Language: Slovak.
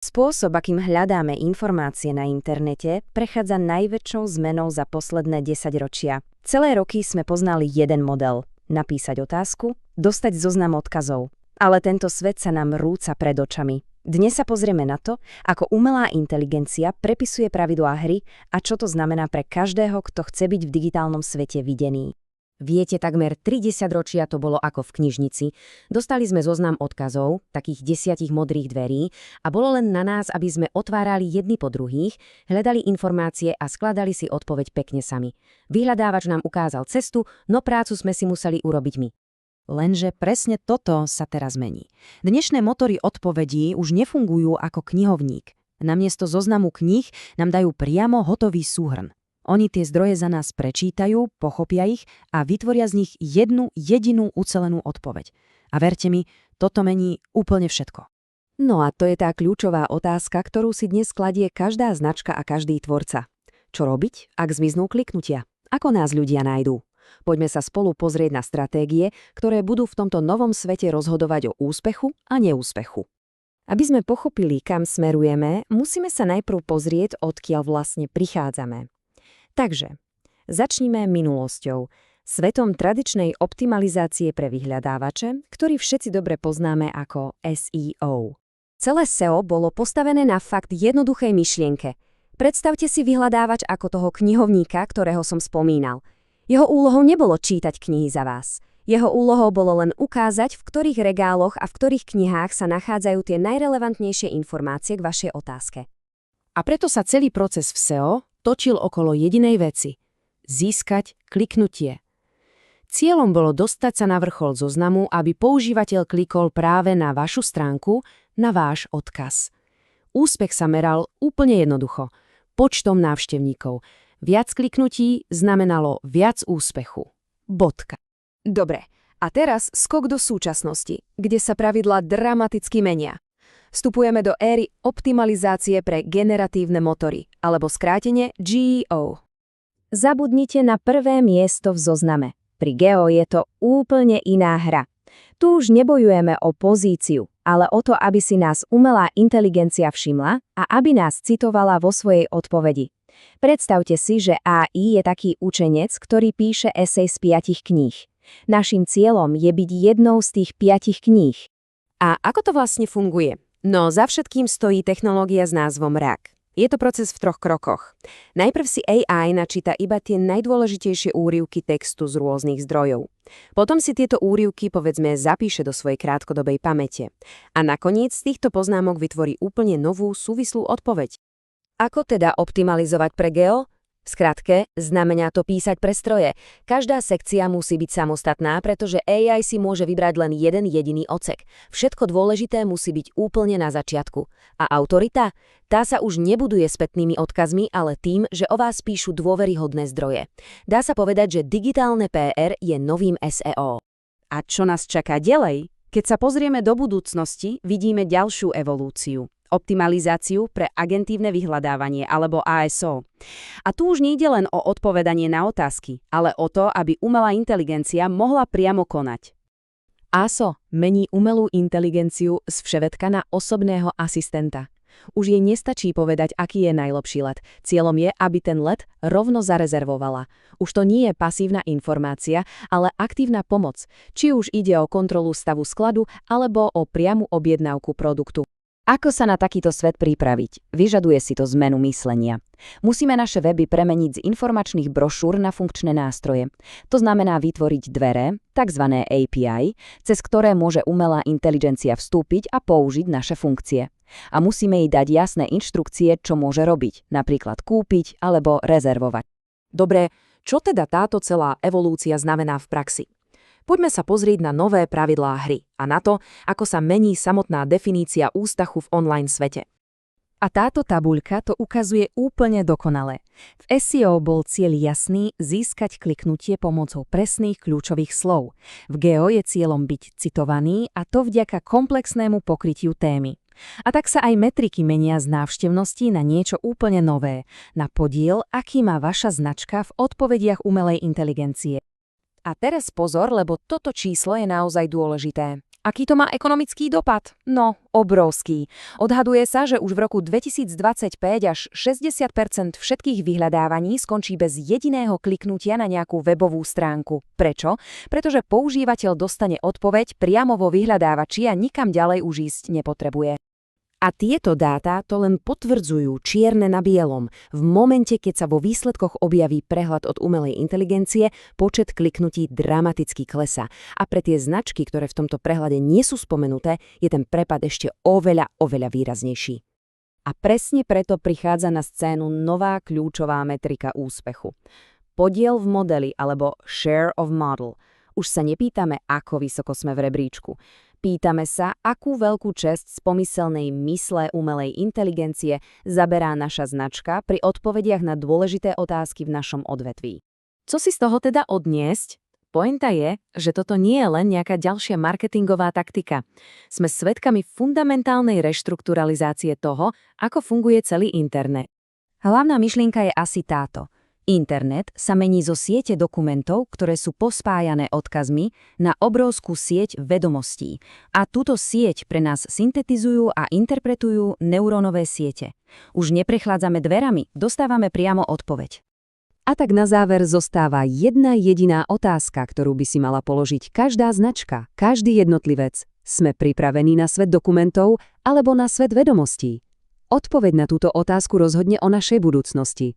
Spôsob, akým hľadáme informácie na internete, prechádza najväčšou zmenou za posledné 10 ročia. Celé roky sme poznali jeden model – napísať otázku, dostať zoznam odkazov. Ale tento svet sa nám rúca pred očami. Dnes sa pozrieme na to, ako umelá inteligencia prepisuje pravidlá hry a čo to znamená pre každého, kto chce byť v digitálnom svete videný. Viete, takmer 30 ročia to bolo ako v knižnici. Dostali sme zoznam odkazov, takých 10 modrých dverí, a bolo len na nás, aby sme otvárali jedni po druhých, hľadali informácie a skladali si odpoveď pekne sami. Vyhľadávač nám ukázal cestu, no prácu sme si museli urobiť my. Lenže presne toto sa teraz mení. Dnešné motory odpovedí už nefungujú ako knihovník. Namiesto zoznamu kníh nám dajú priamo hotový súhrn. Oni tie zdroje za nás prečítajú, pochopia ich a vytvoria z nich jednu jedinú ucelenú odpoveď. A verte mi, toto mení úplne všetko. No a to je tá kľúčová otázka, ktorú si dnes kladie každá značka a každý tvorca. Čo robiť, ak zmiznú kliknutia? Ako nás ľudia nájdú? Poďme sa spolu pozrieť na stratégie, ktoré budú v tomto novom svete rozhodovať o úspechu a neúspechu. Aby sme pochopili, kam smerujeme, musíme sa najprv pozrieť, odkiaľ vlastne prichádzame. Takže, začnime minulosťou, svetom tradičnej optimalizácie pre vyhľadávače, ktorý všetci dobre poznáme ako SEO. Celé SEO bolo postavené na fakt jednoduchej myšlienke. Predstavte si vyhľadávač ako toho knihovníka, ktorého som spomínal. Jeho úlohou nebolo čítať knihy za vás. Jeho úlohou bolo len ukázať, v ktorých regáloch a v ktorých knihách sa nachádzajú tie najrelevantnejšie informácie k vašej otázke. A preto sa celý proces v SEO točil okolo jedinej veci – získať kliknutie. Cieľom bolo dostať sa na vrchol zoznamu, aby používateľ klikol práve na vašu stránku, na váš odkaz. Úspech sa meral úplne jednoducho – počtom návštevníkov. Viac kliknutí znamenalo viac úspechu. Bodka. Dobre, a teraz skok do súčasnosti, kde sa pravidlá dramaticky menia. Vstupujeme do éry optimalizácie pre generatívne motory, alebo skrátene GEO. Zabudnite na prvé miesto v zozname. Pri GEO je to úplne iná hra. Tu už nebojujeme o pozíciu, ale o to, aby si nás umelá inteligencia všimla a aby nás citovala vo svojej odpovedi. Predstavte si, že AI je taký učenec, ktorý píše esej z 5 kníh. Naším cieľom je byť jednou z tých 5 kníh. A ako to vlastne funguje? No, za všetkým stojí technológia s názvom RAG. Je to proces v 3 krokoch. Najprv si AI načíta iba tie najdôležitejšie úryvky textu z rôznych zdrojov. Potom si tieto úryvky, povedzme, zapíše do svojej krátkodobej pamäte. A nakoniec z týchto poznámok vytvorí úplne novú, súvislú odpoveď. Ako teda optimalizovať pre GEO? V skratke, znamená to písať pre stroje. Každá sekcia musí byť samostatná, pretože AI si môže vybrať len jeden jediný odsek. Všetko dôležité musí byť úplne na začiatku. A autorita? Tá sa už nebuduje spätnými odkazmi, ale tým, že o vás píšu dôveryhodné zdroje. Dá sa povedať, že digitálne PR je novým SEO. A čo nás čaká ďalej? Keď sa pozrieme do budúcnosti, vidíme ďalšiu evolúciu. Optimalizáciu pre agentívne vyhľadávanie alebo ASO. A tu už nejde len o odpovedanie na otázky, ale o to, aby umelá inteligencia mohla priamo konať. ASO mení umelú inteligenciu z vševedka na osobného asistenta. Už jej nestačí povedať, aký je najlepší let. Cieľom je, aby ten let rovno zarezervovala. Už to nie je pasívna informácia, ale aktívna pomoc, či už ide o kontrolu stavu skladu alebo o priamu objednávku produktu. Ako sa na takýto svet pripraviť? Vyžaduje si to zmenu myslenia. Musíme naše weby premeniť z informačných brošúr na funkčné nástroje. To znamená vytvoriť dvere, tzv. API, cez ktoré môže umelá inteligencia vstúpiť a použiť naše funkcie. A musíme jej dať jasné inštrukcie, čo môže robiť, napríklad kúpiť alebo rezervovať. Dobre, čo teda táto celá evolúcia znamená v praxi? Poďme sa pozrieť na nové pravidlá hry a na to, ako sa mení samotná definícia úspechu v online svete. A táto tabuľka to ukazuje úplne dokonale. V SEO bol cieľ jasný získať kliknutie pomocou presných kľúčových slov. V GEO je cieľom byť citovaný a to vďaka komplexnému pokrytiu témy. A tak sa aj metriky menia z návštevnosti na niečo úplne nové, na podiel, aký má vaša značka v odpovediach umelej inteligencie. A teraz pozor, lebo toto číslo je naozaj dôležité. Aký to má ekonomický dopad? No, obrovský. Odhaduje sa, že už v roku 2025 až 60% všetkých vyhľadávaní skončí bez jediného kliknutia na nejakú webovú stránku. Prečo? Pretože používateľ dostane odpoveď priamo vo vyhľadávači a nikam ďalej už ísť nepotrebuje. A tieto dáta to len potvrdzujú čierne na bielom. V momente, keď sa vo výsledkoch objaví prehľad od umelej inteligencie, počet kliknutí dramaticky klesá. A pre tie značky, ktoré v tomto prehľade nie sú spomenuté, je ten prepad ešte oveľa výraznejší. A presne preto prichádza na scénu nová kľúčová metrika úspechu. Podiel v modeli alebo share of model. Už sa nepýtame, ako vysoko sme v rebríčku. Pýtame sa, akú veľkú česť z pomyselnej mysle umelej inteligencie zaberá naša značka pri odpovediach na dôležité otázky v našom odvetví. Co si z toho teda odniesť? Pointa je, že toto nie je len nejaká ďalšia marketingová taktika. Sme svedkami fundamentálnej reštrukturalizácie toho, ako funguje celý internet. Hlavná myšlienka je asi táto. Internet sa mení zo siete dokumentov, ktoré sú pospájané odkazmi, na obrovskú sieť vedomostí. A túto sieť pre nás syntetizujú a interpretujú neurónové siete. Už neprechádzame dverami, dostávame priamo odpoveď. A tak na záver zostáva jedna jediná otázka, ktorú by si mala položiť každá značka, každý jednotlivec. Sme pripravení na svet dokumentov alebo na svet vedomostí? Odpoveď na túto otázku rozhodne o našej budúcnosti.